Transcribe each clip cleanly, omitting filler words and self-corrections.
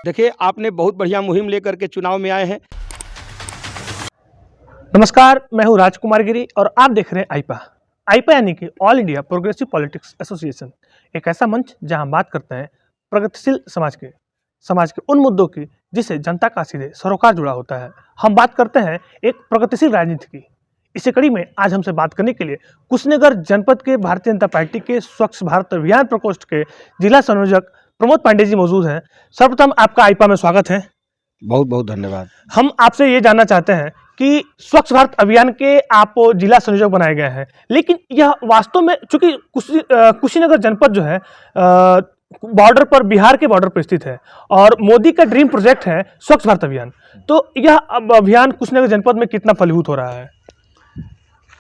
देखिए, आपने बहुत बढ़िया मुहिम लेकर के चुनाव में आए हैं। नमस्कार, मैं हूं राजकुमार गिरी और आप देख रहे हैं आईपा। आईपा यानी कि all India progressive politics association, एक ऐसा मंच जहां हम बात करते हैं प्रगतिशील समाज के उन मुद्दों की जिससे जनता का सीधे सरोकार जुड़ा होता है। हम बात करते हैं एक प्रगतिशील राजनीति की। इसी कड़ी में आज हमसे बात करने के लिए कुशीनगर जनपद के भारतीय जनता पार्टी के स्वच्छ भारत अभियान प्रकोष्ठ के जिला संयोजक प्रमोद पांडे जी मौजूद हैं। सर्वप्रथम आपका आईपा में स्वागत है। बहुत बहुत धन्यवाद। हम आपसे ये जानना चाहते हैं कि स्वच्छ भारत अभियान के आप जिला संयोजक बनाए गए हैं, लेकिन यह वास्तव में चूंकि कुशीनगर जनपद जो है बॉर्डर पर, बिहार के बॉर्डर पर स्थित है और मोदी का ड्रीम प्रोजेक्ट है स्वच्छ भारत अभियान, तो यह अभियान कुशीनगर जनपद में कितना फलीभूत हो रहा है?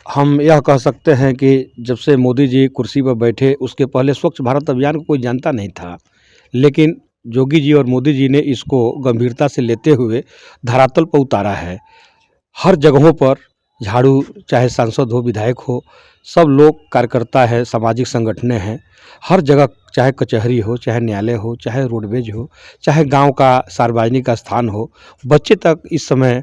हम यह कह सकते हैं कि जब से मोदी जी कुर्सी पर बैठे, उसके पहले स्वच्छ भारत अभियान को कोई जानता नहीं था, लेकिन योगी जी और मोदी जी ने इसको गंभीरता से लेते हुए धरातल पर उतारा है। हर जगहों पर झाड़ू, चाहे सांसद हो, विधायक हो, सब लोग कार्यकर्ता है, सामाजिक संगठनें हैं। हर जगह, चाहे कचहरी हो, चाहे न्यायालय हो, चाहे रोडवेज हो, चाहे गांव का सार्वजनिक स्थान हो, बच्चे तक इस समय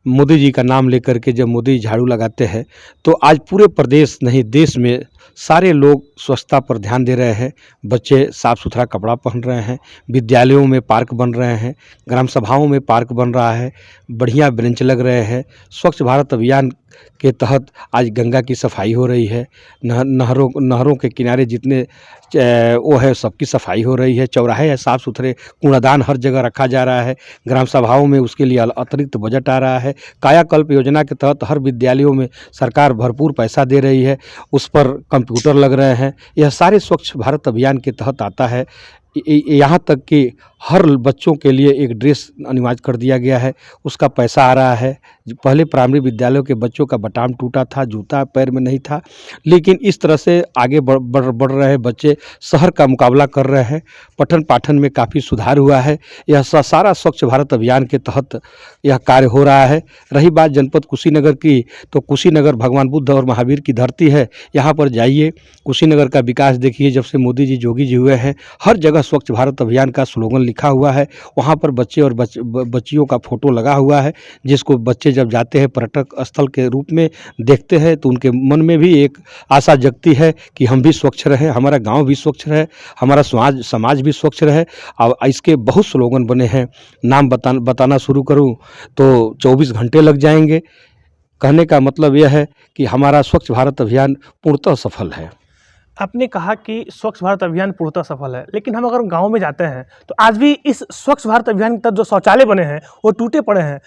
मोदी जी का नाम लेकर के जब मोदी झाड़ू लगाते हैं तो आज पूरे प्रदेश नहीं, देश में सारे लोग स्वच्छता पर ध्यान दे रहे हैं। बच्चे साफ़ सुथरा कपड़ा पहन रहे हैं, विद्यालयों में पार्क बन रहे हैं, ग्राम सभाओं में पार्क बन रहा है, बढ़िया बेंच लग रहे हैं। स्वच्छ भारत अभियान के तहत आज गंगा की सफाई हो रही है, नहरों के किनारे जितने वो है सबकी सफाई हो रही है, चौराहे है साफ़ सुथरे, कूड़ादान हर जगह रखा जा रहा है, ग्राम सभाओं में उसके लिए अतिरिक्त बजट आ रहा है। कायाकल्प योजना के तहत हर विद्यालयों में सरकार भरपूर पैसा दे रही है, उस पर कंप्यूटर लग रहे हैं। यह सारे स्वच्छ भारत अभियान के तहत आता है। यहाँ तक कि हर बच्चों के लिए एक ड्रेस अनिवार्य कर दिया गया है, उसका पैसा आ रहा है। पहले प्राइमरी विद्यालयों के बच्चों का बटाम टूटा था, जूता पैर में नहीं था, लेकिन इस तरह से आगे बढ़ रहे हैं बच्चे, शहर का मुकाबला कर रहे हैं, पठन पाठन में काफ़ी सुधार हुआ है। यह सारा स्वच्छ भारत अभियान के तहत यह कार्य हो रहा है। रही बात जनपद कुशीनगर की, तो कुशीनगर भगवान बुद्ध और महावीर की धरती है। यहाँ पर जाइए, कुशीनगर का विकास देखिए। जब से मोदी जी, योगी जी हुए हैं, हर जगह स्वच्छ भारत अभियान का स्लोगन लिखा हुआ है। वहाँ पर बच्चे और बच्चियों का फोटो लगा हुआ है, जिसको बच्चे जब जाते हैं पर्यटक स्थल के रूप में देखते हैं तो उनके मन में भी एक आशा जगती है कि हम भी स्वच्छ रहें, हमारा गांव भी स्वच्छ रहे, हमारा समाज भी स्वच्छ रहे। अब इसके बहुत स्लोगन बने हैं, नाम बताना शुरू करूं तो 24 घंटे लग जाएंगे। कहने का मतलब यह है कि हमारा स्वच्छ भारत अभियान पूर्णतः सफल है। आपने कहा कि स्वच्छ भारत अभियान पूर्णतः सफल है, लेकिन हम अगर गांव में जाते हैं तो आज भी इस स्वच्छ भारत अभियान के तहत जो शौचालय बने हैं वो टूटे पड़े हैं।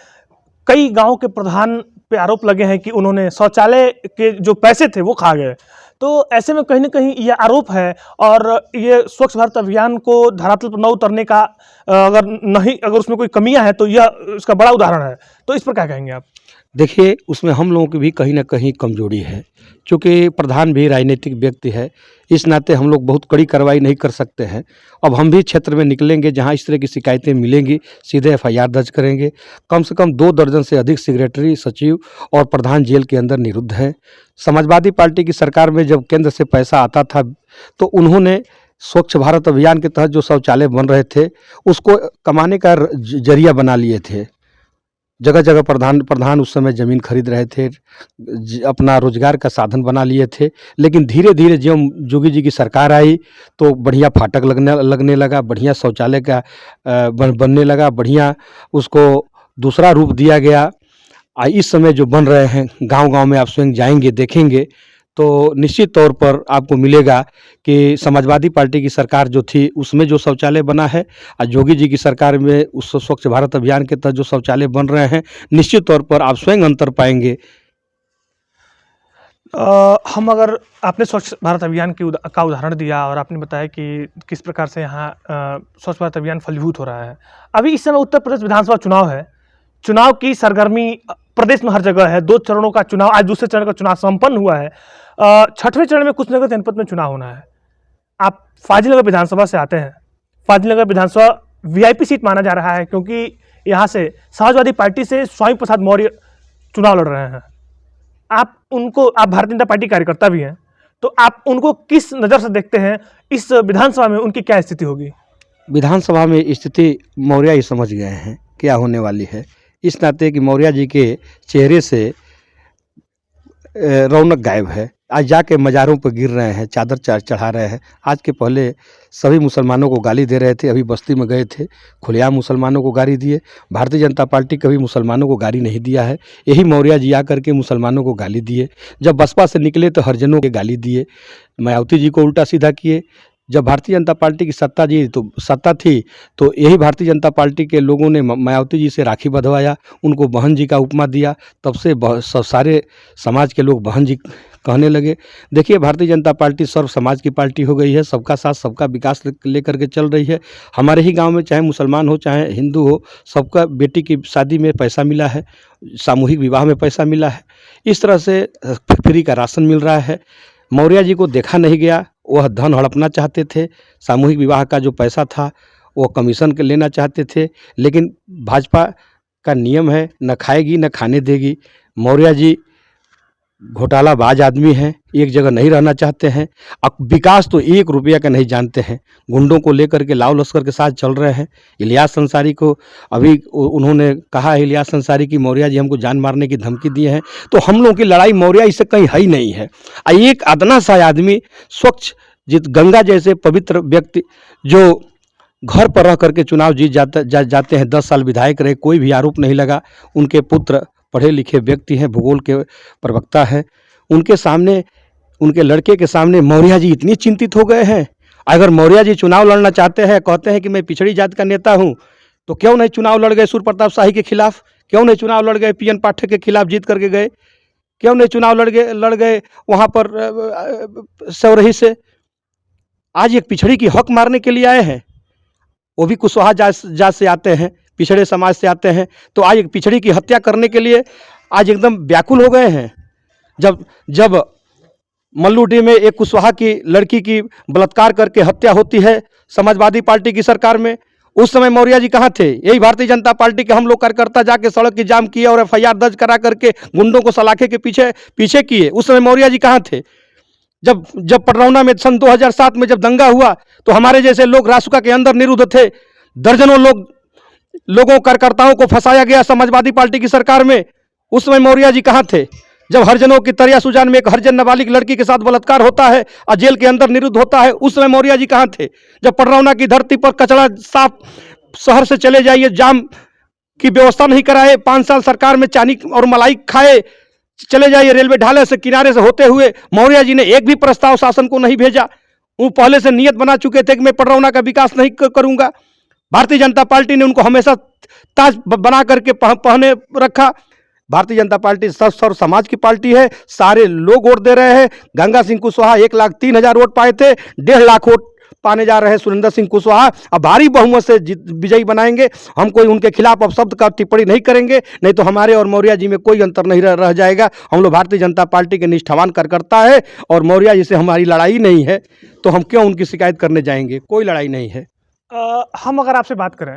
कई गांव के प्रधान पे आरोप लगे हैं कि उन्होंने शौचालय के जो पैसे थे वो खा गए। तो ऐसे में कहीं ना कहीं ये आरोप है और ये स्वच्छ भारत अभियान को धरातल पर न उतरने का अगर उसमें कोई कमियां हैं तो यह इसका बड़ा उदाहरण है। तो इस पर क्या कहेंगे आप? देखिए, उसमें हम लोगों की भी कहीं न कहीं कमजोरी है, क्योंकि प्रधान भी राजनीतिक व्यक्ति है, इस नाते हम लोग बहुत कड़ी कार्रवाई नहीं कर सकते हैं। अब हम भी क्षेत्र में निकलेंगे, जहां इस तरह की शिकायतें मिलेंगी, सीधे एफआईआर दर्ज करेंगे। कम से कम 2 दर्जन से अधिक सेक्रेटरी, सचिव और प्रधान जेल के अंदर निरुद्ध हैं। समाजवादी पार्टी की सरकार में जब केंद्र से पैसा आता था तो उन्होंने स्वच्छ भारत अभियान के तहत जो शौचालय बन रहे थे उसको कमाने का जरिया बना लिए थे। जगह जगह प्रधान उस समय ज़मीन खरीद रहे थे, अपना रोजगार का साधन बना लिए थे। लेकिन धीरे धीरे जब योगी जी की सरकार आई तो बढ़िया फाटक लगने लगा, बढ़िया शौचालय का बनने लगा, बढ़िया उसको दूसरा रूप दिया गया। इस समय जो बन रहे हैं, गांव-गांव में आप स्वयं जाएंगे देखेंगे तो निश्चित तौर पर आपको मिलेगा कि समाजवादी पार्टी की सरकार जो थी उसमें जो शौचालय बना है और योगी जी की सरकार में उस स्वच्छ भारत अभियान के तहत जो शौचालय बन रहे हैं, निश्चित तौर पर आप स्वयं अंतर पाएंगे। हम अगर आपने स्वच्छ भारत अभियान का उदाहरण दिया और आपने बताया कि किस प्रकार से यहाँ स्वच्छ भारत अभियान फलीभूत हो रहा है। अभी इस समय उत्तर प्रदेश विधानसभा चुनाव है। चुनाव की सरगर्मी प्रदेश में हर जगह है। 2 चरणों का चुनाव, आज दूसरे चरण का चुनाव संपन्न हुआ है। 6वें चरण में कुशीनगर जनपद में चुनाव होना है। आप फाजिलनगर विधानसभा से आते हैं। फाजिलनगर विधानसभा वीआईपी सीट माना जा रहा है क्योंकि यहाँ से समाजवादी पार्टी से स्वामी प्रसाद मौर्य चुनाव लड़ रहे हैं। आप भारतीय जनता पार्टी कार्यकर्ता भी हैं, तो आप उनको किस नज़र से देखते हैं? इस विधानसभा में उनकी क्या स्थिति होगी? विधानसभा में स्थिति मौर्य ही समझ गए हैं क्या होने वाली है, इस नाते कि मौर्य जी के चेहरे से रौनक गायब है। आज जाके मज़ारों पर गिर रहे हैं, चादर चढ़ा रहे हैं। आज के पहले सभी मुसलमानों को गाली दे रहे थे, अभी बस्ती में गए थे, खुलेआम मुसलमानों को गाली दिए। भारतीय जनता पार्टी कभी मुसलमानों को गाली नहीं दिया है, यही मौर्य जी आकर के मुसलमानों को गाली दिए। जब बसपा से निकले तो हरिजनों के गाली दिए, मायावती जी को उल्टा सीधा किए। जब भारतीय जनता पार्टी की सत्ता थी तो यही भारतीय जनता पार्टी के लोगों ने मायावती जी से राखी बंधवाया, उनको बहन जी का उपमा दिया। तब से सारे समाज के लोग बहन जी कहने लगे। देखिए, भारतीय जनता पार्टी सर्व समाज की पार्टी हो गई है, सबका साथ सबका विकास लेकर के चल रही है। हमारे ही गांव में चाहे मुसलमान हो चाहे हिंदू हो, सबका बेटी की शादी में पैसा मिला है, सामूहिक विवाह में पैसा मिला है। इस तरह से फ्री का राशन मिल रहा है। मौर्य जी को देखा नहीं गया, वह धन हड़पना चाहते थे। सामूहिक विवाह का जो पैसा था वो कमीशन के लेना चाहते थे, लेकिन भाजपा का नियम है, न खाएगी न खाने देगी। मौर्य जी घोटालाबाज आदमी हैं, एक जगह नहीं रहना चाहते हैं। अब विकास तो 1 रुपया का नहीं जानते हैं, गुंडों को लेकर के लाव लश्कर के साथ चल रहे हैं। इलियास अंसारी को अभी उन्होंने कहा है, इलियास अंसारी की मौर्य जी हमको जान मारने की धमकी दिए हैं। तो हम लोगों की लड़ाई मौर्य इससे कहीं है ही नहीं है। एक अदना सा आदमी स्वच्छ गंगा जैसे पवित्र व्यक्ति जो घर पर रह करके चुनाव जीत जाते हैं, 10 साल विधायक रहे, कोई भी आरोप नहीं लगा। उनके पुत्र पढ़े लिखे व्यक्ति हैं, भूगोल के प्रवक्ता हैं। उनके सामने, उनके लड़के के सामने मौर्य जी इतनी चिंतित हो गए हैं। अगर मौर्य जी चुनाव लड़ना चाहते हैं, कहते हैं कि मैं पिछड़ी जात का नेता हूं, तो क्यों नहीं चुनाव लड़ गए सूर्य प्रताप शाही के खिलाफ? क्यों नहीं चुनाव लड़ गए पीएन पाठक के खिलाफ जीत करके गए? क्यों नहीं चुनाव लड़ गए वहाँ पर सौरही से? आज एक पिछड़ी की हक मारने के लिए आए हैं, वो भी कुशवाहा जात से आते हैं, पिछड़े समाज से आते हैं। तो आज एक पिछड़ी की हत्या करने के लिए आज एकदम व्याकुल हो गए हैं। जब मल्लूडी में एक कुशवाहा की लड़की की बलात्कार करके हत्या होती है समाजवादी पार्टी की सरकार में, उस समय मौर्य जी कहाँ थे? यही भारतीय जनता पार्टी के हम लोग कार्यकर्ता जाके सड़क की जाम किए और एफआईआर दर्ज करा करके गुंडों को सलाखे के पीछे किए। उस समय मौर्य जी कहाँ थे? जब पटरौना में सन 2007 में जब दंगा हुआ तो हमारे जैसे लोग रासुका के अंदर निरुद्ध थे। दर्जनों लोगों कार्यकर्ताओं को फंसाया गया समाजवादी पार्टी की सरकार में। उस समय मौर्य जी कहाँ थे? जब हरिजनों की तरिया सुजान में एक हरिजन नाबालिग लड़की के साथ बलात्कार होता है और जेल के अंदर निरुद्ध होता है, उस समय मौर्य जी कहाँ थे? जब पटरौना की धरती पर कचरा साफ शहर से चले जाइए, जाम की व्यवस्था नहीं कराए, 5 साल सरकार में चानी और मलाई खाए, चले जाइए रेलवे ढाले से किनारे से होते हुए, मौर्य जी ने एक भी प्रस्ताव शासन को नहीं भेजा। वो पहले से नियत बना चुके थे कि मैं पटरौना का विकास नहीं करूंगा। भारतीय जनता पार्टी ने उनको हमेशा ताज बना करके पहने रखा। भारतीय जनता पार्टी सर्व समाज की पार्टी है, सारे लोग वोट दे रहे हैं। गंगा सिंह कुशवाहा 1,03,000 वोट पाए थे, 1.5 लाख वोट पाने जा रहे हैं सुरेंद्र सिंह कुशवाहा। अब भारी बहुमत से विजयी बनाएंगे। हम कोई उनके खिलाफ अपशब्द का टिप्पणी नहीं करेंगे, नहीं तो हमारे और मौर्य जी में कोई अंतर नहीं रह जाएगा। हम लोग भारतीय जनता पार्टी के निष्ठावान कार्यकर्ता है और मौर्य जी से हमारी लड़ाई नहीं है, तो हम क्यों उनकी शिकायत करने जाएंगे? कोई लड़ाई नहीं है। हम अगर आपसे बात करें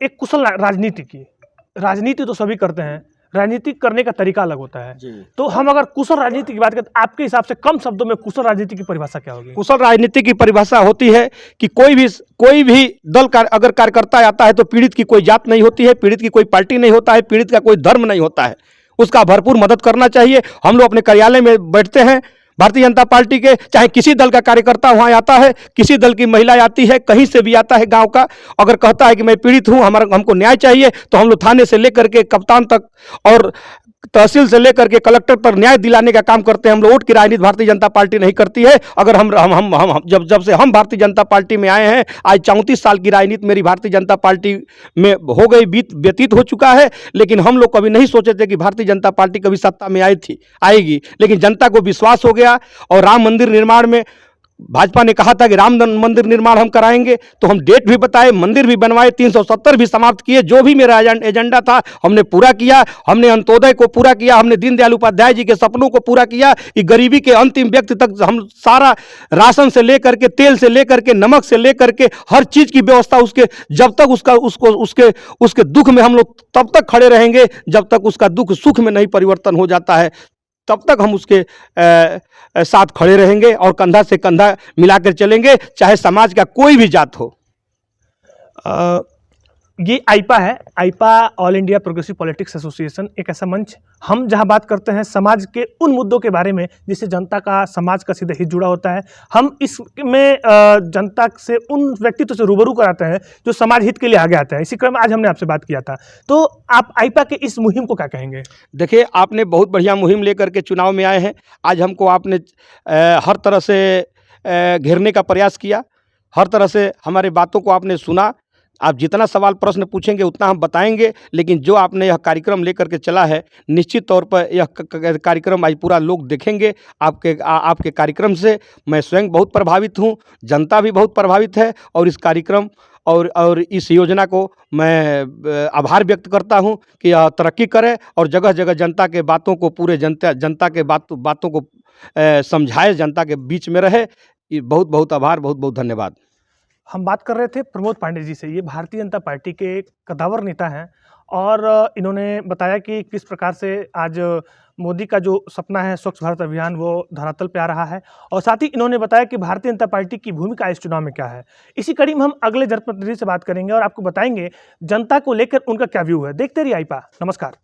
एक कुशल राजनीति की, राजनीति तो सभी करते हैं, राजनीति करने का तरीका अलग होता है। तो हम अगर कुशल राजनीति की बात करें, आपके हिसाब से कम शब्दों में कुशल राजनीति की परिभाषा क्या होगी? कुशल राजनीति की परिभाषा होती है कि कोई भी दल का अगर कार्यकर्ता आता है तो पीड़ित की कोई जात नहीं होती है, पीड़ित की कोई पार्टी नहीं होता है, पीड़ित का कोई धर्म नहीं होता है, उसका भरपूर मदद करना चाहिए। हम लोग अपने कार्यालय में बैठते हैं, भारतीय जनता पार्टी के चाहे किसी दल का कार्यकर्ता वहां आता है, किसी दल की महिला आती है, कहीं से भी आता है गांव का, अगर कहता है कि मैं पीड़ित हूं, हमको न्याय चाहिए, तो हम लोग थाने से लेकर के कप्तान तक और तहसील से लेकर के कलेक्टर पर न्याय दिलाने का काम करते हैं। हम लोग वोट की राजनीति भारतीय जनता पार्टी नहीं करती है। अगर हम जब से हम भारतीय जनता पार्टी में आए हैं, आज 34 साल की राजनीति मेरी भारतीय जनता पार्टी में हो गई, व्यतीत हो चुका है। लेकिन हम लोग कभी नहीं सोचे थे कि भारतीय जनता पार्टी कभी सत्ता में आएगी, लेकिन जनता को विश्वास हो गया। और राम मंदिर निर्माण में भाजपा ने कहा था कि राम मंदिर निर्माण हम कराएंगे, तो हम डेट भी बताए, मंदिर भी बनवाए, 370 भी समाप्त किए। जो भी मेरा एजेंडा था हमने पूरा किया। हमने अंत्योदय को पूरा किया, हमने दीनदयाल उपाध्याय जी के सपनों को पूरा किया कि गरीबी के अंतिम व्यक्ति तक हम सारा राशन से लेकर के, तेल से लेकर के, नमक से लेकर के हर चीज की व्यवस्था उसके, जब तक उसके दुख में हम लोग तब तक खड़े रहेंगे जब तक उसका दुख सुख में नहीं परिवर्तन हो जाता है, तब तक हम उसके साथ खड़े रहेंगे और कंधा से कंधा मिलाकर चलेंगे, चाहे समाज का कोई भी जात हो। ये आईपा है, AIPA all India progressive politics association, एक ऐसा मंच हम जहां बात करते हैं समाज के उन मुद्दों के बारे में जिससे जनता का, समाज का सीधा हित जुड़ा होता है। हम इसमें जनता से उन व्यक्तित्व से रूबरू कराते हैं जो समाज हित के लिए आगे आते हैं। इसी क्रम में आज हमने आपसे बात किया था, तो आप आईपा के इस मुहिम को क्या कहेंगे? देखिए, आपने बहुत बढ़िया मुहिम लेकर के चुनाव में आए हैं। आज हमको आपने हर तरह से घेरने का प्रयास किया, हर तरह से हमारी बातों को आपने सुना। आप जितना सवाल प्रश्न पूछेंगे उतना हम बताएंगे, लेकिन जो आपने यह कार्यक्रम लेकर के चला है, निश्चित तौर पर यह कार्यक्रम आज पूरा लोग देखेंगे। आपके कार्यक्रम से मैं स्वयं बहुत प्रभावित हूँ, जनता भी बहुत प्रभावित है, और इस कार्यक्रम और इस योजना को मैं आभार व्यक्त करता हूँ कि यह तरक्की करे और जगह-जगह जनता के बातों को, पूरे जनता के बातों को समझाए, जनता के बीच में रहे। ये बहुत-बहुत आभार, बहुत-बहुत धन्यवाद। हम बात कर रहे थे प्रमोद पांडे जी से। ये भारतीय जनता पार्टी के एक कद्दावर नेता हैं और इन्होंने बताया कि किस प्रकार से आज मोदी का जो सपना है स्वच्छ भारत अभियान, वो धरातल पे आ रहा है, और साथ ही इन्होंने बताया कि भारतीय जनता पार्टी की भूमिका इस चुनाव में क्या है। इसी कड़ी में हम अगले जनप्रतिनिधि से बात करेंगे और आपको बताएंगे जनता को लेकर उनका क्या व्यू है। देखते रहिए आईपा। नमस्कार।